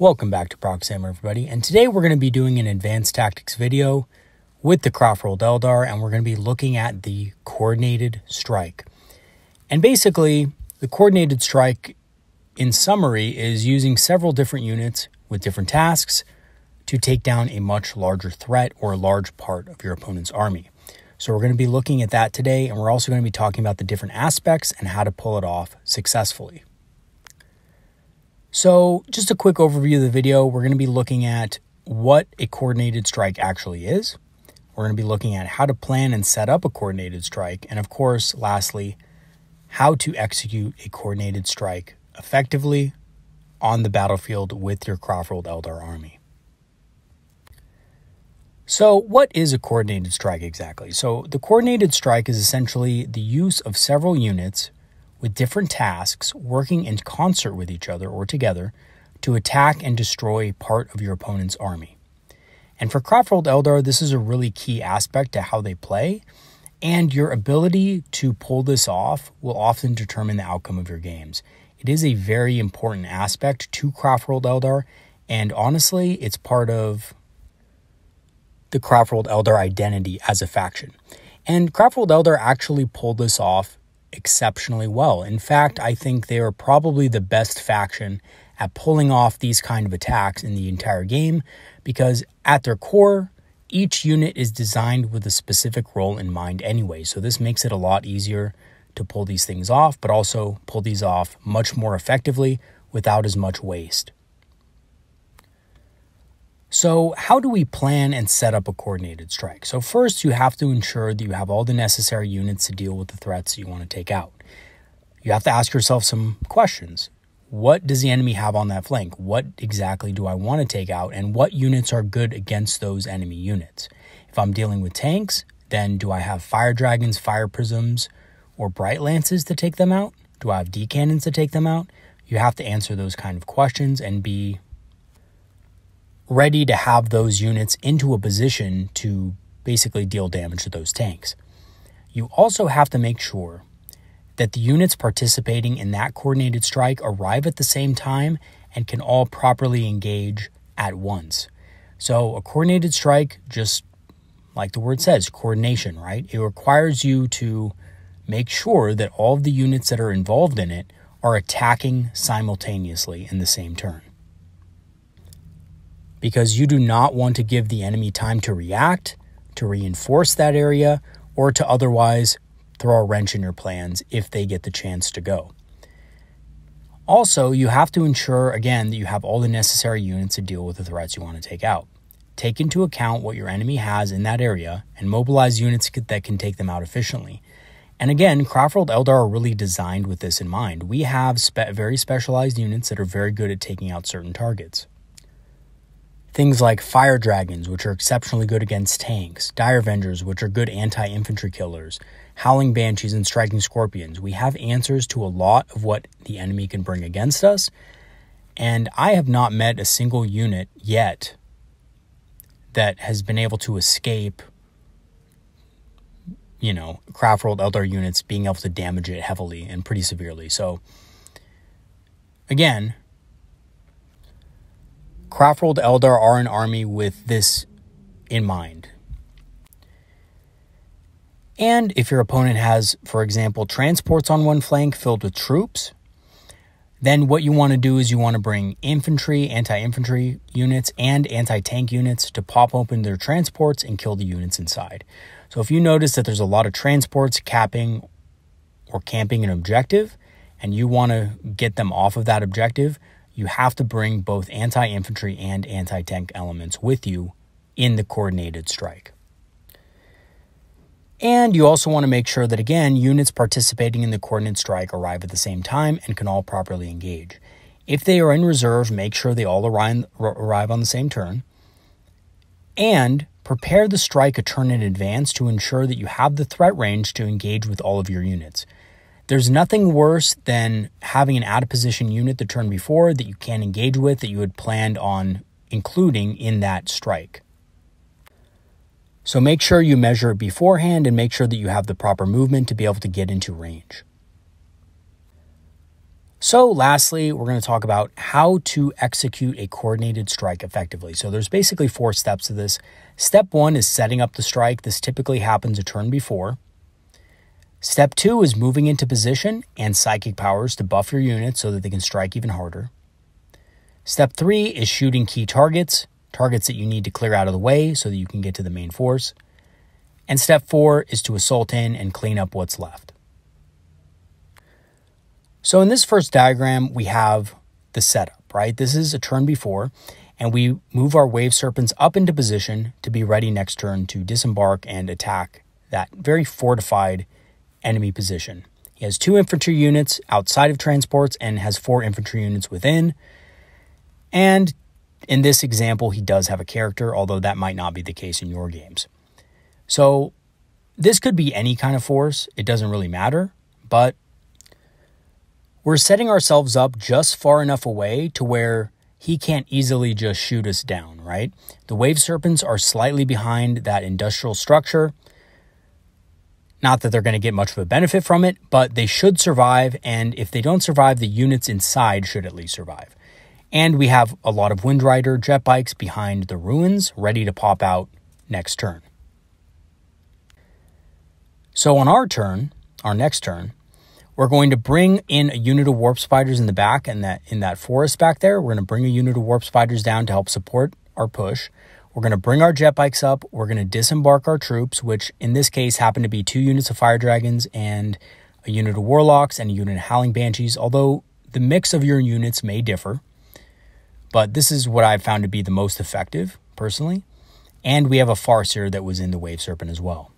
Welcome back to Proxim, everybody, and today we're going to be doing an advanced tactics video with the Craftworld Eldar, and we're going to be looking at the coordinated strike. And basically, the coordinated strike, in summary, is using several different units with different tasks to take down a much larger threat or a large part of your opponent's army. So we're going to be looking at that today, and we're also going to be talking about the different aspects and how to pull it off successfully. So just a quick overview of the video, we're going to be looking at what a coordinated strike actually is. We're going to be looking at how to plan and set up a coordinated strike. And of course, lastly, how to execute a coordinated strike effectively on the battlefield with your Craftworld Eldar army. So what is a coordinated strike exactly? So the coordinated strike is essentially the use of several units with different tasks working in concert with each other or together to attack and destroy part of your opponent's army. And for Craftworld Eldar, this is a really key aspect to how they play, and your ability to pull this off will often determine the outcome of your games. It is a very important aspect to Craftworld Eldar, and honestly, it's part of the Craftworld Eldar identity as a faction. And Craftworld Eldar actually pulled this off exceptionally well. In fact, I think they are probably the best faction at pulling off these kind of attacks in the entire game, because at their core, each unit is designed with a specific role in mind anyway. So this makes it a lot easier to pull these things off, but also pull these off much more effectively without as much waste. So how do we plan and set up a coordinated strike? So first, you have to ensure that you have all the necessary units to deal with the threats you want to take out. You have to ask yourself some questions. What does the enemy have on that flank? What exactly do I want to take out? And what units are good against those enemy units? If I'm dealing with tanks, then do I have fire dragons, fire prisms, or bright lances to take them out? Do I have D cannons to take them out? You have to answer those kind of questions and be ready to have those units into a position to basically deal damage to those tanks. You also have to make sure that the units participating in that coordinated strike arrive at the same time and can all properly engage at once. So a coordinated strike, just like the word says, coordination, right? It requires you to make sure that all of the units that are involved in it are attacking simultaneously in the same turn, because you do not want to give the enemy time to react, to reinforce that area, or to otherwise throw a wrench in your plans if they get the chance to go. Also, you have to ensure, again, that you have all the necessary units to deal with the threats you want to take out. Take into account what your enemy has in that area and mobilize units that can take them out efficiently. And again, Craftworld Eldar are really designed with this in mind. We have very specialized units that are very good at taking out certain targets. Things like fire dragons, which are exceptionally good against tanks, dire vengers, which are good anti-infantry killers, howling banshees, and striking scorpions. We have answers to a lot of what the enemy can bring against us, and I have not met a single unit yet that has been able to escape, Craftworld Eldar units being able to damage it heavily and pretty severely. So, again, Craftworld Eldar are an army with this in mind. And if your opponent has, for example, transports on one flank filled with troops, then what you want to do is you want to bring infantry, anti-infantry units, and anti-tank units to pop open their transports and kill the units inside. So if you notice that there's a lot of transports capping or camping an objective, and you want to get them off of that objective, you have to bring both anti-infantry and anti-tank elements with you in the coordinated strike. And you also want to make sure that, again, units participating in the coordinated strike arrive at the same time and can all properly engage. If they are in reserve, make sure they all arrive on the same turn. And prepare the strike a turn in advance to ensure that you have the threat range to engage with all of your units. There's nothing worse than having an out-of-position unit the turn before that you can't engage with that you had planned on including in that strike. So make sure you measure it beforehand and make sure that you have the proper movement to be able to get into range. So lastly, we're going to talk about how to execute a coordinated strike effectively. So there's basically 4 steps to this. Step 1 is setting up the strike. This typically happens a turn before. Step 2 is moving into position and psychic powers to buff your units so that they can strike even harder. Step 3 is shooting key targets that you need to clear out of the way so that you can get to the main force. And step 4 is to assault in and clean up what's left. So in this first diagram, we have the setup, right? This is a turn before, and we move our wave serpents up into position to be ready next turn to disembark and attack that very fortified enemy position. He has 2 infantry units outside of transports and has 4 infantry units within. And in this example, he does have a character, although that might not be the case in your games. So this could be any kind of force. It doesn't really matter, but we're setting ourselves up just far enough away to where he can't easily just shoot us down, right? The wave serpents are slightly behind that industrial structure. Not that they're going to get much of a benefit from it, but they should survive. And if they don't survive, the units inside should at least survive. And we have a lot of Wind Rider jet bikes behind the ruins ready to pop out next turn. So on our next turn, we're going to bring in a unit of warp spiders in the back and in that forest back there. We're going to bring a unit of warp spiders down to help support our push. We're going to bring our jet bikes up. We're going to disembark our troops, which in this case happen to be 2 units of fire dragons and a unit of warlocks and a unit of howling banshees, although the mix of your units may differ. But this is what I've found to be the most effective, personally. And we have a Farseer that was in the Wave Serpent as well.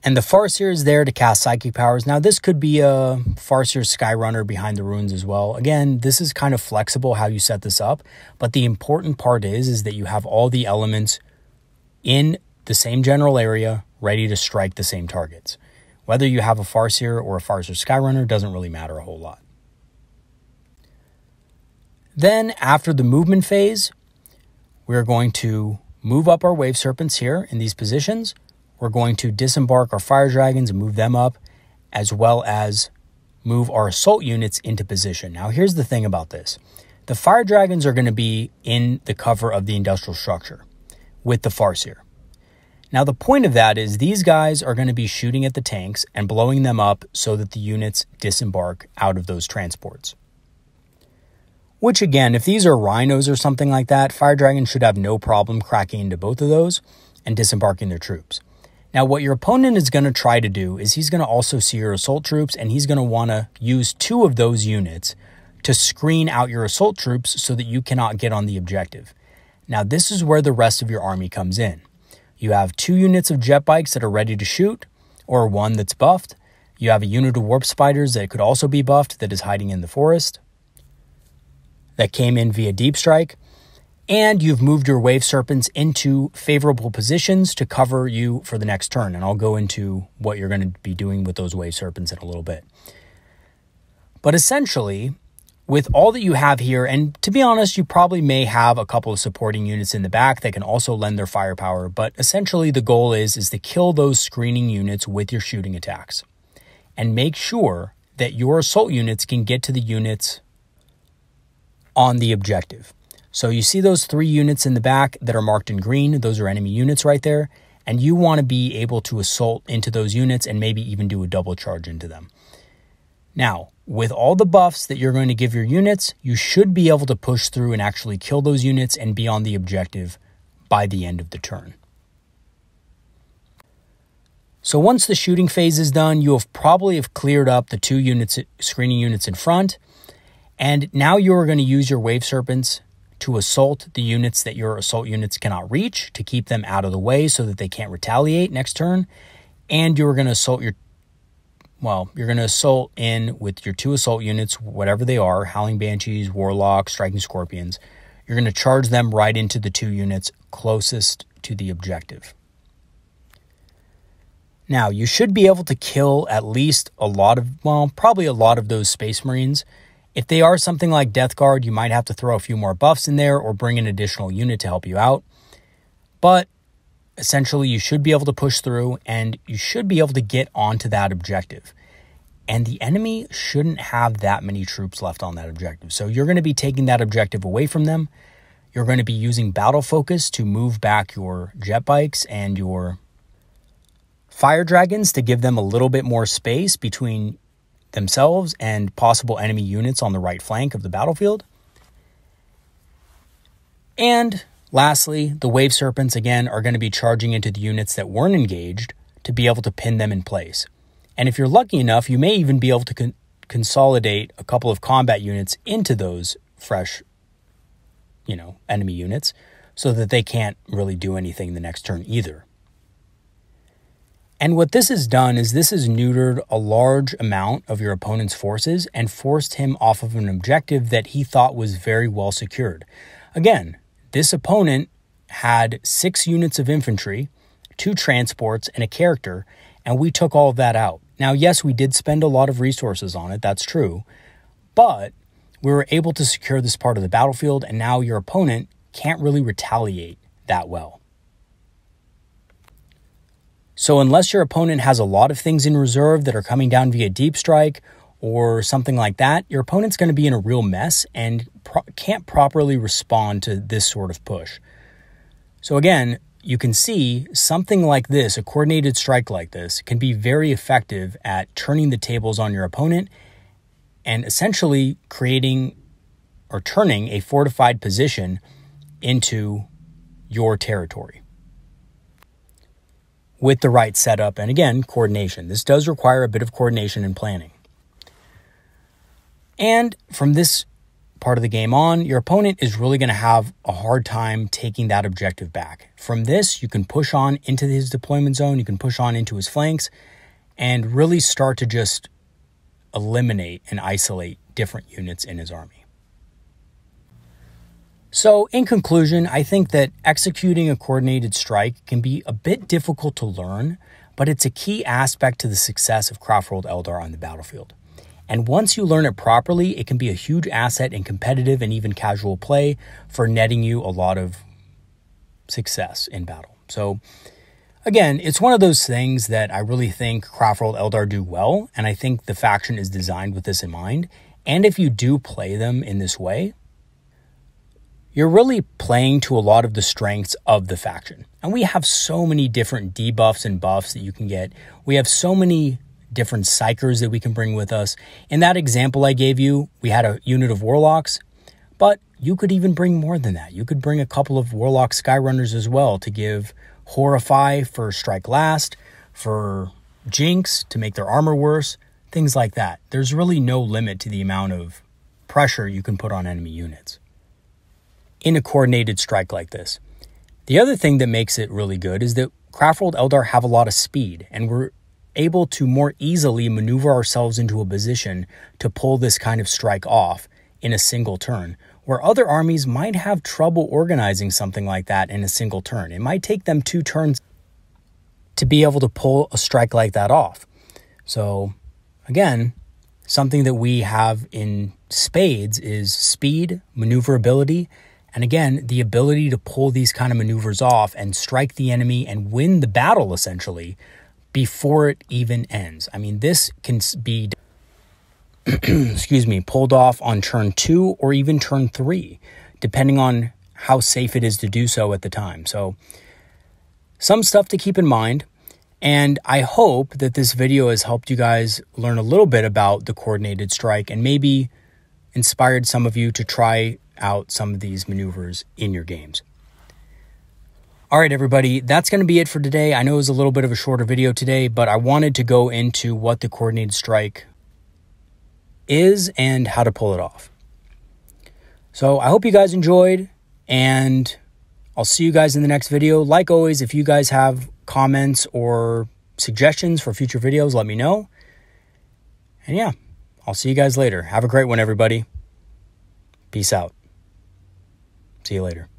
And the Farseer is there to cast Psychic Powers. Now, this could be a Farseer Skyrunner behind the ruins as well. Again, this is kind of flexible how you set this up. But the important part is that you have all the elements in the same general area ready to strike the same targets. Whether you have a Farseer or a Farseer Skyrunner doesn't really matter a whole lot. Then, after the movement phase, we're going to move up our Wave Serpents here in these positions. We're going to disembark our Fire Dragons and move them up, as well as move our Assault units into position. Now, here's the thing about this. The Fire Dragons are going to be in the cover of the industrial structure with the Farseer. Now, the point of that is these guys are going to be shooting at the tanks and blowing them up so that the units disembark out of those transports. Which, again, if these are rhinos or something like that, Fire Dragons should have no problem cracking into both of those and disembarking their troops. Now, what your opponent is going to try to do is he's going to also see your assault troops, and he's going to want to use 2 of those units to screen out your assault troops so that you cannot get on the objective. Now, this is where the rest of your army comes in. You have 2 units of jet bikes that are ready to shoot, or 1 that's buffed. You have a unit of warp spiders that could also be buffed that is hiding in the forest that came in via deep strike. And you've moved your Wave Serpents into favorable positions to cover you for the next turn. And I'll go into what you're going to be doing with those Wave Serpents in a little bit. But essentially, with all that you have here, and to be honest, you probably may have a couple of supporting units in the back that can also lend their firepower. But essentially, the goal is to kill those screening units with your shooting attacks. And make sure that your assault units can get to the units on the objective. So you see those 3 units in the back that are marked in green. Those are enemy units right there. And you want to be able to assault into those units and maybe even do a double charge into them. Now, with all the buffs that you're going to give your units, you should be able to push through and actually kill those units and be on the objective by the end of the turn. So once the shooting phase is done, you have probably cleared up the 2 units, screening units in front. And now you're going to use your Wave Serpents to assault the units that your assault units cannot reach, to keep them out of the way so that they can't retaliate next turn. And you're going to assault you're going to assault in with your 2 assault units, whatever they are, Howling Banshees, Warlocks, Striking Scorpions. You're going to charge them right into the 2 units closest to the objective. Now, you should be able to kill at least probably a lot of those Space Marines. If they are something like Death Guard, you might have to throw a few more buffs in there or bring an additional unit to help you out. But essentially, you should be able to push through and you should be able to get onto that objective. and the enemy shouldn't have that many troops left on that objective. So you're going to be taking that objective away from them. You're going to be using battle focus to move back your jet bikes and your fire dragons to give them a little bit more space between themselves and possible enemy units on the right flank of the battlefield. And lastly, the wave serpents again are going to be charging into the units that weren't engaged to be able to pin them in place. And if you're lucky enough, you may even be able to consolidate a couple of combat units into those fresh, enemy units so that they can't really do anything the next turn either. And what this has done is this has neutered a large amount of your opponent's forces and forced him off of an objective that he thought was very well secured. Again, this opponent had 6 units of infantry, 2 transports, and a character, and we took all of that out. Now, yes, we did spend a lot of resources on it, that's true, but we were able to secure this part of the battlefield, and now your opponent can't really retaliate that well. So unless your opponent has a lot of things in reserve that are coming down via deep strike or something like that, your opponent's going to be in a real mess and can't properly respond to this sort of push. So again, you can see something like this, a coordinated strike like this, can be very effective at turning the tables on your opponent and essentially creating or turning a fortified position into your territory with the right setup and, again, coordination. This does require a bit of coordination and planning. And from this part of the game on, your opponent is really going to have a hard time taking that objective back. From this, you can push on into his deployment zone, you can push on into his flanks, and really start to just eliminate and isolate different units in his army. So in conclusion, I think that executing a coordinated strike can be a bit difficult to learn, but it's a key aspect to the success of Craftworld Eldar on the battlefield. And once you learn it properly, it can be a huge asset in competitive and even casual play for netting you a lot of success in battle. So again, it's one of those things that I really think Craftworld Eldar do well, and I think the faction is designed with this in mind. And if you do play them in this way, you're really playing to a lot of the strengths of the faction. And we have so many different debuffs and buffs that you can get. We have so many different psychers that we can bring with us. In that example I gave you, we had a unit of warlocks, but you could even bring more than that. You could bring a couple of warlock skyrunners as well to give horrify for strike last, for jinx to make their armor worse, things like that. There's really no limit to the amount of pressure you can put on enemy units in a coordinated strike like this. The other thing that makes it really good is that Craftworld Eldar have a lot of speed, and we're able to more easily maneuver ourselves into a position to pull this kind of strike off in a single turn, where other armies might have trouble organizing something like that in a single turn. It might take them 2 turns to be able to pull a strike like that off. So again, something that we have in spades is speed, maneuverability, and again, the ability to pull these kind of maneuvers off and strike the enemy and win the battle essentially before it even ends. I mean, this can be pulled off on turn 2 or even turn 3, depending on how safe it is to do so at the time. So some stuff to keep in mind. And I hope that this video has helped you guys learn a little bit about the coordinated strike and maybe inspired some of you to try out some of these maneuvers in your games. All right, everybody, that's going to be it for today. I know it was a little bit of a shorter video today, but I wanted to go into what the coordinated strike is and how to pull it off. So I hope you guys enjoyed, and I'll see you guys in the next video. Like always, if you guys have comments or suggestions for future videos, let me know. And yeah, I'll see you guys later. Have a great one, everybody. Peace out. See you later.